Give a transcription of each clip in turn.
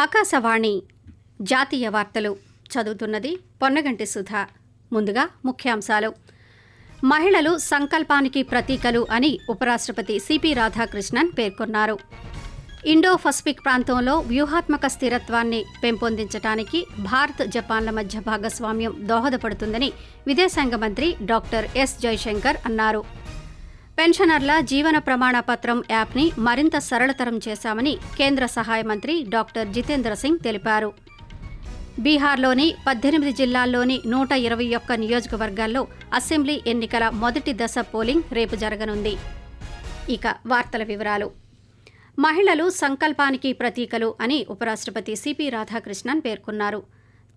ఆకాశవాణి జాతీయ వార్తలు చదువుతున్నది పొన్నగంటి సుధా. ముందుగా ముఖ్యాంశాలు. మహిళలు సంకల్పానికి ప్రతీకలు అని ఉపరాష్ట్రపతి సిపి రాధాకృష్ణన్ పేర్కొన్నారు. ఇండో పసిఫిక్ ప్రాంతంలో వ్యూహాత్మక స్థిరత్వాన్ని పెంపొందించడానికి భారత్ జపాన్ల మధ్య భాగస్వామ్యం దోహదపడుతుందని విదేశాంగ మంత్రి డాక్టర్ ఎస్ జయశంకర్ అన్నారు. పెన్షనర్ల జీవన ప్రమాణ పత్రం యాప్ని మరింత సరళతరం చేశామని కేంద్ర సహాయ మంత్రి డాక్టర్ జితేంద్ర సింగ్ తెలిపారు. బీహార్లోని 18 జిల్లాల్లోని 121 నియోజకవర్గాల్లో అసెంబ్లీ ఎన్నికల మొదటి దశ పోలింగ్ రేపు జరగనుంది. ఇక వార్తల వివరాలు. మహిళలు సంకల్పానికి ప్రతీకలు అని ఉపరాష్ట్రపతి సిపి రాధాకృష్ణన్ పేర్కొన్నారు.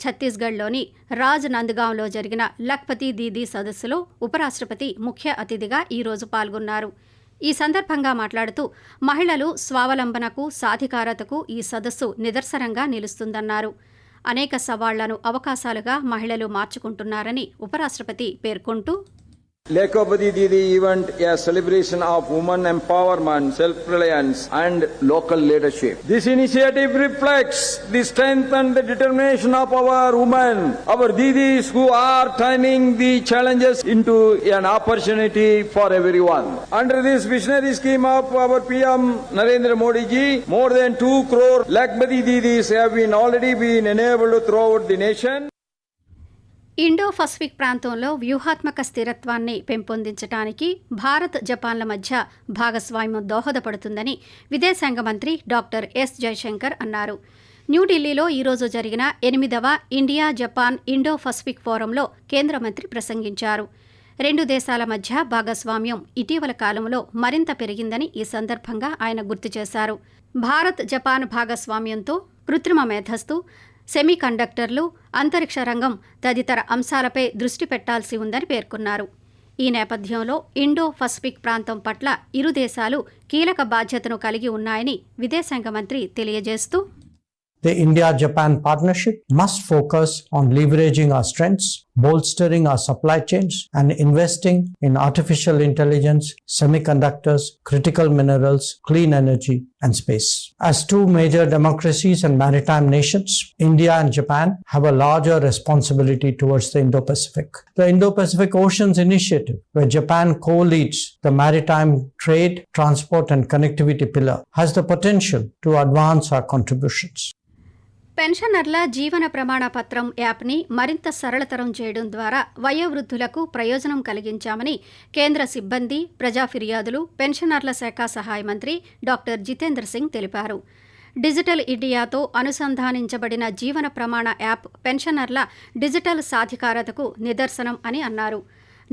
ఛత్తీస్గఢ్లోని రాజ్ నందగాంలో జరిగిన లఖ్పతి దీదీ సదస్సులో ఉపరాష్ట్రపతి ముఖ్య అతిథిగా ఈరోజు పాల్గొన్నారు. ఈ సందర్భంగా మాట్లాడుతూ మహిళలు స్వావలంబనకు, సాధికారతకు ఈ సదస్సు నిదర్శనంగా నిలుస్తుందన్నారు. అనేక సవాళ్లను అవకాశాలుగా మహిళలు మార్చుకుంటున్నారని ఉపరాష్ట్రపతి పేర్కొంటూ, Lakhpati Didi event a celebration of women empowerment, self-reliance and local leadership. This initiative reflects the strength and the determination of our women, our Didis who are turning the challenges into an opportunity for everyone. Under this visionary scheme of our PM Narendra Modi ji, more than 2 crore Lakhpati Didis have already been enabled throughout the nation. Indo Pacific ప్రాంతంలో వ్యూహాత్మక స్థిరత్వాన్ని పెంపొందించడానికి భారత్ జపాన్ల మధ్య భాగస్వామ్యం దోహదపడుతుందని విదేశాంగ మంత్రి doctor yes Jayashankar అన్నారు. న్యూఢిల్లీలో ఈరోజు జరిగిన 8వ ఇండియా జపాన్ ఇండో పసిఫిక్ ఫోరంలో కేంద్ర మంత్రి ప్రసంగించారు. 2 దేశాల మధ్య భాగస్వామ్యం ఇటీవల కాలంలో మరింత పెరిగిందని ఈ సందర్భంగా ఆయన గుర్తు చేశారు. భారత్ జపాన్ భాగస్వామ్యంతో కృత్రిమ మేధస్సు, సెమీకండక్టర్లు, అంతరిక్ష రంగం తదితర అంశాలపై దృష్టి పెట్టాల్సి ఉందని పేర్కొన్నారు. ఈ నేపథ్యంలో ఇండో పసిఫిక్ ప్రాంతం పట్ల ఇరు దేశాలు కీలక బాధ్యతను కలిగి ఉన్నాయని విదేశాంగ మంత్రి తెలియజేస్తూ, The India-Japan partnership must focus on leveraging our strengths, bolstering our supply chains, and investing in artificial intelligence, semiconductors, critical minerals, clean energy, and space. As two major democracies and maritime nations, India and Japan have a larger responsibility towards the Indo-Pacific. The Indo-Pacific Oceans Initiative, where Japan co-leads the maritime trade, transport, and connectivity pillar, has the potential to advance our contributions. పెన్షనర్ల జీవన ప్రమాణ పత్రం యాప్ని మరింత సరళతరం చేయడం ద్వారా వయోవృద్ధులకు ప్రయోజనం కలిగించామని కేంద్ర సిబ్బంది, ప్రజా ఫిర్యాదులు, పెన్షనర్ల శాఖ సహాయ మంత్రి డాక్టర్ జితేంద్ర సింగ్ తెలిపారు. డిజిటల్ ఇండియాతో అనుసంధానించబడిన జీవన ప్రమాణ యాప్ పెన్షనర్ల డిజిటల్ సాధికారతకు నిదర్శనం అని అన్నారు.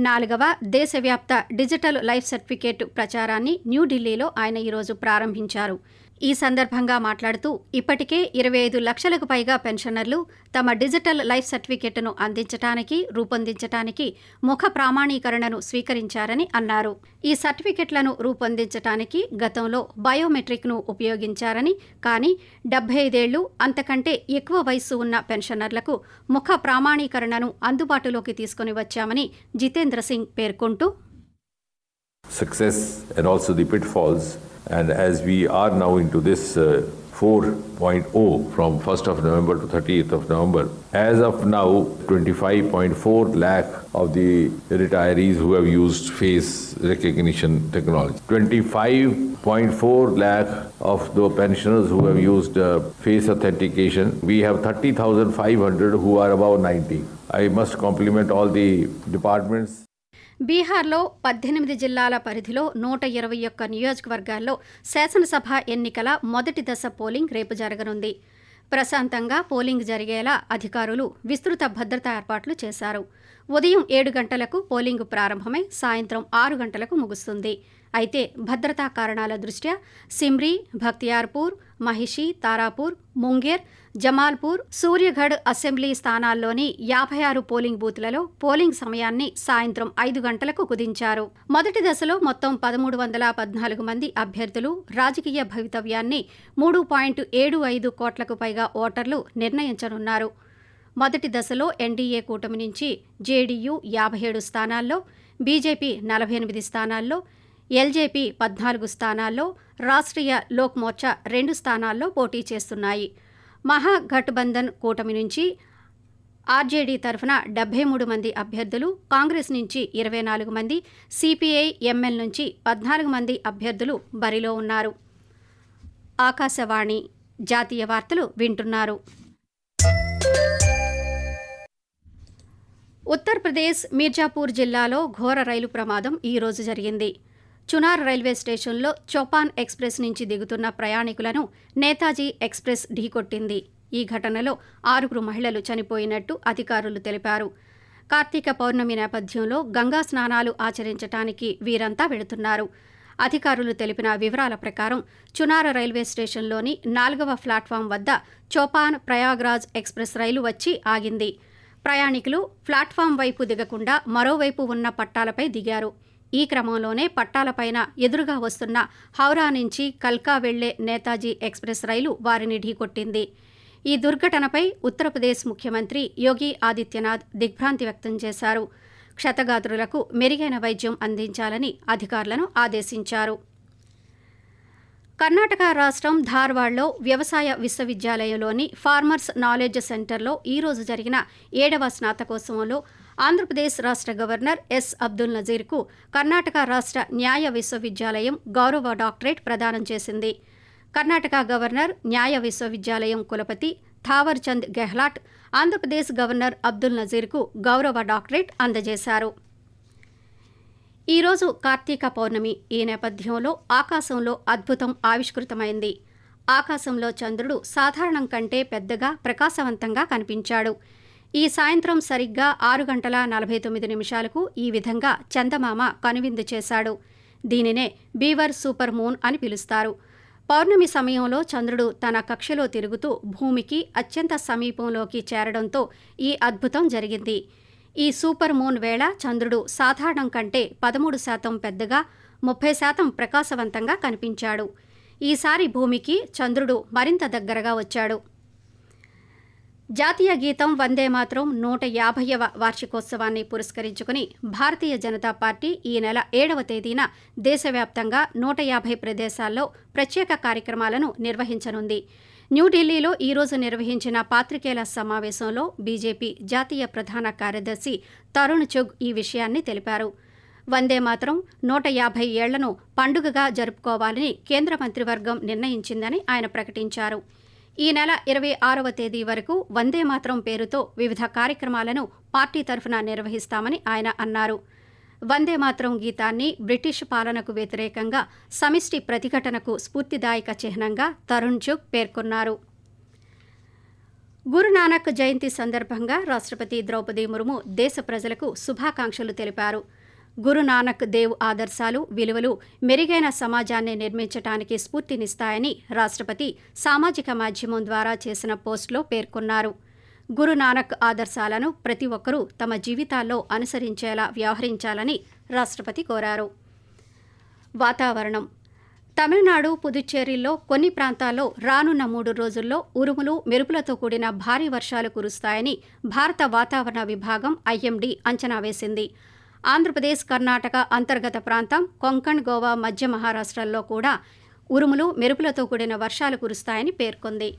4వ దేశవ్యాప్త డిజిటల్ లైఫ్ సర్టిఫికేట్ ప్రచారాన్ని న్యూఢిల్లీలో ఆయన ఈరోజు ప్రారంభించారు. ఈ సందర్భంగా మాట్లాడుతూ ఇప్పటికే 25 లక్షలకు పైగా పెన్షనర్లు తమ డిజిటల్ లైఫ్ సర్టిఫికేట్ను అందించడానికి, రూపొందించడానికి ముఖ ప్రామాణీకరణను స్వీకరించారని అన్నారు. ఈ సర్టిఫికెట్లను రూపొందించడానికి గతంలో బయోమెట్రిక్ను ఉపయోగించారని, కానీ 75 ఏళ్లు అంతకంటే ఎక్కువ వయస్సు ఉన్న పెన్షనర్లకు ముఖ ప్రామాణీకరణను అందుబాటులోకి తీసుకుని వచ్చామని జితేంద్ర సింగ్ పేర్కొంటూ, Success and also the pitfalls. And as we are now into this 4.0 from 1st of November to 30th of November, as of now 25.4 lakh of the retirees who have used face recognition technology, 25.4 lakh of the pensioners who have used face authentication. We have 30,500 who are above 90. I must compliment all the departments. బీహార్లో 18 జిల్లాల పరిధిలో 121 నియోజకవర్గాల్లో శాసనసభ ఎన్నికల మొదటి దశ polling రేపు జరగనుంది. ప్రశాంతంగా పోలింగ్ జరిగేలా అధికారులు విస్తృత భద్రతా ఏర్పాట్లు చేశారు. ఉదయం 7 గంటలకు పోలింగ్ ప్రారంభమై సాయంత్రం 6 గంటలకు ముగుస్తుంది. అయితే భద్రతా కారణాల దృష్ట్యా సిమ్రీ, భక్తియార్పూర్, మహిషి, తారాపూర్, ముంగేర్, జమాల్పూర్, సూర్యగఢ్ అసెంబ్లీ స్థానాల్లోని 56 పోలింగ్ బూత్లలో పోలింగ్ సమయాన్ని సాయంత్రం 5 గంటలకు కుదించారు. మొదటి దశలో మొత్తం 1314 మంది అభ్యర్థులు రాజకీయ భవితవ్యాన్ని 3.75 కోట్లకు పైగా ఓటర్లు నిర్ణయించనున్నారు. మొదటి దశలో ఎన్డీఏ కూటమి నుంచి జేడీయూ 57 స్థానాల్లో, బీజేపీ 48 స్థానాల్లో, ఎల్జేపీ 14 స్థానాల్లో, రాష్ట్రీయ లోక్ మోర్చా 2 స్థానాల్లో పోటీ చేస్తున్నాయి. మహాగఠబంధన్ కూటమి నుంచి ఆర్జేడీ తరఫున 73 మంది అభ్యర్థులు, కాంగ్రెస్ నుంచి 24 మంది, సిపిఐ ఎంఎల్ నుంచి 14 మంది అభ్యర్థులు బరిలో ఉన్నారు. ఆకాశవాణి జాతీయ వార్తలు వింటున్నారు. ఉత్తరప్రదేశ్ మీర్జాపూర్ జిల్లాలో ఘోర రైలు ప్రమాదం ఈ రోజు జరిగింది. చునార్ రైల్వే స్టేషన్లో చోపాన్ ఎక్స్ప్రెస్ నుంచి దిగుతున్న ప్రయాణికులను నేతాజీ ఎక్స్ప్రెస్ ఢీకొట్టింది. ఈ ఘటనలో 6 మహిళలు చనిపోయినట్టు అధికారులు తెలిపారు. కార్తీక పౌర్ణమి నేపథ్యంలో గంగా స్నానాలు ఆచరించడానికి వీరంతా వెళుతున్నారు. అధికారులు తెలిపిన వివరాల ప్రకారం చునార్ రైల్వే స్టేషన్లోని 4వ ప్లాట్ఫామ్ వద్ద చోపాన్ ప్రయాగ్రాజ్ ఎక్స్ప్రెస్ రైలు వచ్చి ఆగింది. ప్రయాణికులు ప్లాట్ఫామ్ వైపు దిగకుండా మరోవైపు ఉన్న పట్టాలపై దిగారు. ఈ క్రమంలోనే పట్టాలపైన ఎదురుగా వస్తున్న హౌరా నుంచి కల్కా వెళ్లే నేతాజీ ఎక్స్ప్రెస్ రైలు వారిని ఢీకొట్టింది. ఈ దుర్ఘటనపై ఉత్తరప్రదేశ్ ముఖ్యమంత్రి యోగి ఆదిత్యనాథ్ దిగ్భ్రాంతి వ్యక్తం చేశారు. క్షతగాత్రులకు మెరుగైన వైద్యం అందించాలని అధికారులను ఆదేశించారు. కర్ణాటక రాష్ట్రం ధార్వాడ్లో వ్యవసాయ విశ్వవిద్యాలయంలోని ఫార్మర్స్ నాలెడ్జ్ సెంటర్లో ఈ రోజు జరిగిన 7వ స్నాతకోత్సవంలో ఆంధ్రప్రదేశ్ రాష్ట్ర గవర్నర్ ఎస్ అబ్దుల్ నజీర్కు కర్ణాటక రాష్ట్ర న్యాయ విశ్వవిద్యాలయం గౌరవ డాక్టరేట్ ప్రదానం చేసింది. కర్ణాటక గవర్నర్ న్యాయ విశ్వవిద్యాలయం కులపతి థావర్ చంద్ గెహ్లాట్ ఆంధ్రప్రదేశ్ గవర్నర్ అబ్దుల్ నజీర్కు గౌరవ డాక్టరేట్ అందజేశారు. ఈరోజు కార్తీక పౌర్ణమి. ఈ నేపథ్యంలో ఆకాశంలో అద్భుతం ఆవిష్కృతమైంది. ఆకాశంలో చంద్రుడు సాధారణం కంటే పెద్దగా ప్రకాశవంతంగా కనిపించాడు. ఈ సాయంత్రం సరిగ్గా 6:49 ఈ విధంగా చందమామ కనువిందు చేశాడు. దీనినే బీవర్ సూపర్ మూన్ అని పిలుస్తారు. పౌర్ణమి సమయంలో చంద్రుడు తన కక్షలో తిరుగుతూ భూమికి అత్యంత సమీపంలోకి చేరడంతో ఈ అద్భుతం జరిగింది. ఈ సూపర్ మూన్ వేళ చంద్రుడు సాధారణం కంటే 13% పెద్దగా, 30% ప్రకాశవంతంగా కనిపించాడు. ఈసారి భూమికి చంద్రుడు మరింత దగ్గరగా వచ్చాడు. జాతీయ గీతం వందే మాతరం 150వ వార్షికోత్సవాన్ని పురస్కరించుకుని భారతీయ జనతా పార్టీ ఈ నెల 7వ తేదీన దేశవ్యాప్తంగా 150 ప్రదేశాల్లో ప్రత్యేక కార్యక్రమాలను నిర్వహించనుంది. న్యూఢిల్లీలో ఈ రోజు నిర్వహించిన పాత్రికేయుల సమావేశంలో బీజేపీ జాతీయ ప్రధాన కార్యదర్శి తరుణ్ చుగ్ ఈ విషయాన్ని తెలిపారు. వందే మాతరం 150 ఏళ్లను పండుగగా జరుపుకోవాలని కేంద్ర మంత్రివర్గం నిర్ణయించిందని ఆయన ప్రకటించారు. ఈ నెల 26వ తేదీ వరకు వందే మాతరం పేరుతో వివిధ కార్యక్రమాలను పార్టీ తరఫున నిర్వహిస్తామని ఆయన అన్నారు. వందే మాతరం గీతాన్ని బ్రిటిష్ పాలనకు వ్యతిరేకంగా సమిష్టి ప్రతిఘటనకు స్ఫూర్తిదాయక చిహ్నంగా తరుణ్ చుగ్ పేర్కొన్నారు. గురునానక్ జయంతి సందర్భంగా రాష్ట్రపతి ద్రౌపది ముర్ము దేశ ప్రజలకు శుభాకాంక్షలు తెలిపారు. గురునానక్ దేవ్ ఆదర్శాలు, విలువలు మెరుగైన సమాజాన్ని నిర్మించడానికి స్ఫూర్తినిస్తాయని రాష్ట్రపతి సామాజిక మాధ్యమం ద్వారా చేసిన పోస్టులో పేర్కొన్నారు. గురునానక్ ఆదర్శాలను ప్రతి ఒక్కరూ తమ జీవితాల్లో అనుసరించేలా వ్యవహరించాలని రాష్ట్రపతి కోరారు. వాతావరణం. తమిళనాడు, పుదుచ్చేరిల్లో కొన్ని ప్రాంతాల్లో రానున్న 3 రోజుల్లో ఉరుములు, మెరుపులతో కూడిన భారీ వర్షాలు కురుస్తాయని భారత వాతావరణ విభాగం ఐఎండీ అంచనా వేసింది. ఆంధ్రప్రదేశ్, కర్ణాటక అంతర్గత ప్రాంతం, కొంకణ్, గోవా, మధ్య మహారాష్ట్రల్లో కూడా ఉరుములు, మెరుపులతో కూడిన వర్షాలు కురుస్తాయని పేర్కొంది.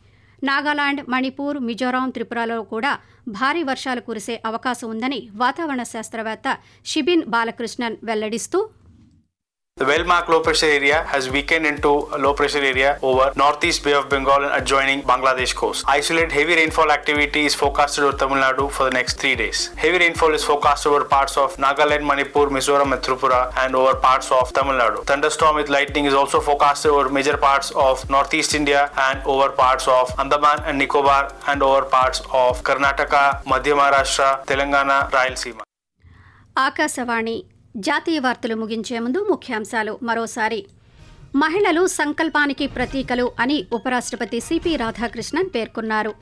నాగాలాండ్, మణిపూర్, మిజోరాం, త్రిపురలో కూడా భారీ వర్షాలు కురిసే అవకాశం ఉందని వాతావరణ శాస్త్రవేత్త Shibin Balakrishnan వెల్లడిస్తూ, The well-marked low pressure area has weakened into a low pressure area over northeast Bay of Bengal and adjoining Bangladesh coast. Isolated heavy rainfall activity is forecasted over Tamil Nadu for the next 3 days. Heavy rainfall is forecast over parts of Nagaland, Manipur, Mizoram and Tripura and over parts of Tamil Nadu. Thunderstorm with lightning is also forecasted over major parts of northeast India and over parts of Andaman and Nicobar and over parts of Karnataka, Madhya Maharashtra, Telangana, Rayalaseema. Akashvani జాతీయ వార్తలు ముగించే ముందు ముఖ్యాంశాలు మరోసారి. మహిళలు సంకల్పానికి ప్రతీకలు అని ఉపరాష్ట్రపతి సిపి రాధాకృష్ణన్ పేర్కొన్నారు.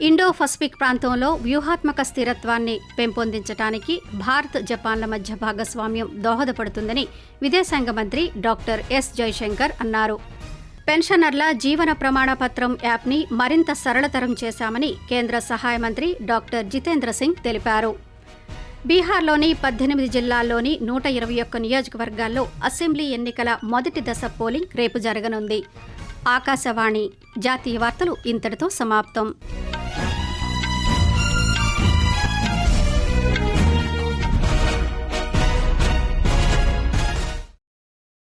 ఇండో పసిఫిక్ ప్రాంతంలో వ్యూహాత్మక స్థిరత్వాన్ని పెంపొందించడానికి భారత్, జపాన్ల మధ్య భాగస్వామ్యం దోహదపడుతుందని విదేశాంగ మంత్రి డాక్టర్ ఎస్ జైశంకర్ అన్నారు. పెన్షనర్ల జీవన ప్రమాణ పత్రం యాప్ని మరింత సరళతరం చేశామని కేంద్ర సహాయ మంత్రి డాక్టర్ జితేంద్ర సింగ్ తెలిపారు. బీహార్లోని 18 జిల్లాల్లోని 121 నియోజకవర్గాల్లో అసెంబ్లీ ఎన్నికల మొదటి దశ పోలింగ్ రేపు జరగనుంది. ఆకాశవాణి జాతీయ వార్తలు ఇంతటితో సమాప్తం.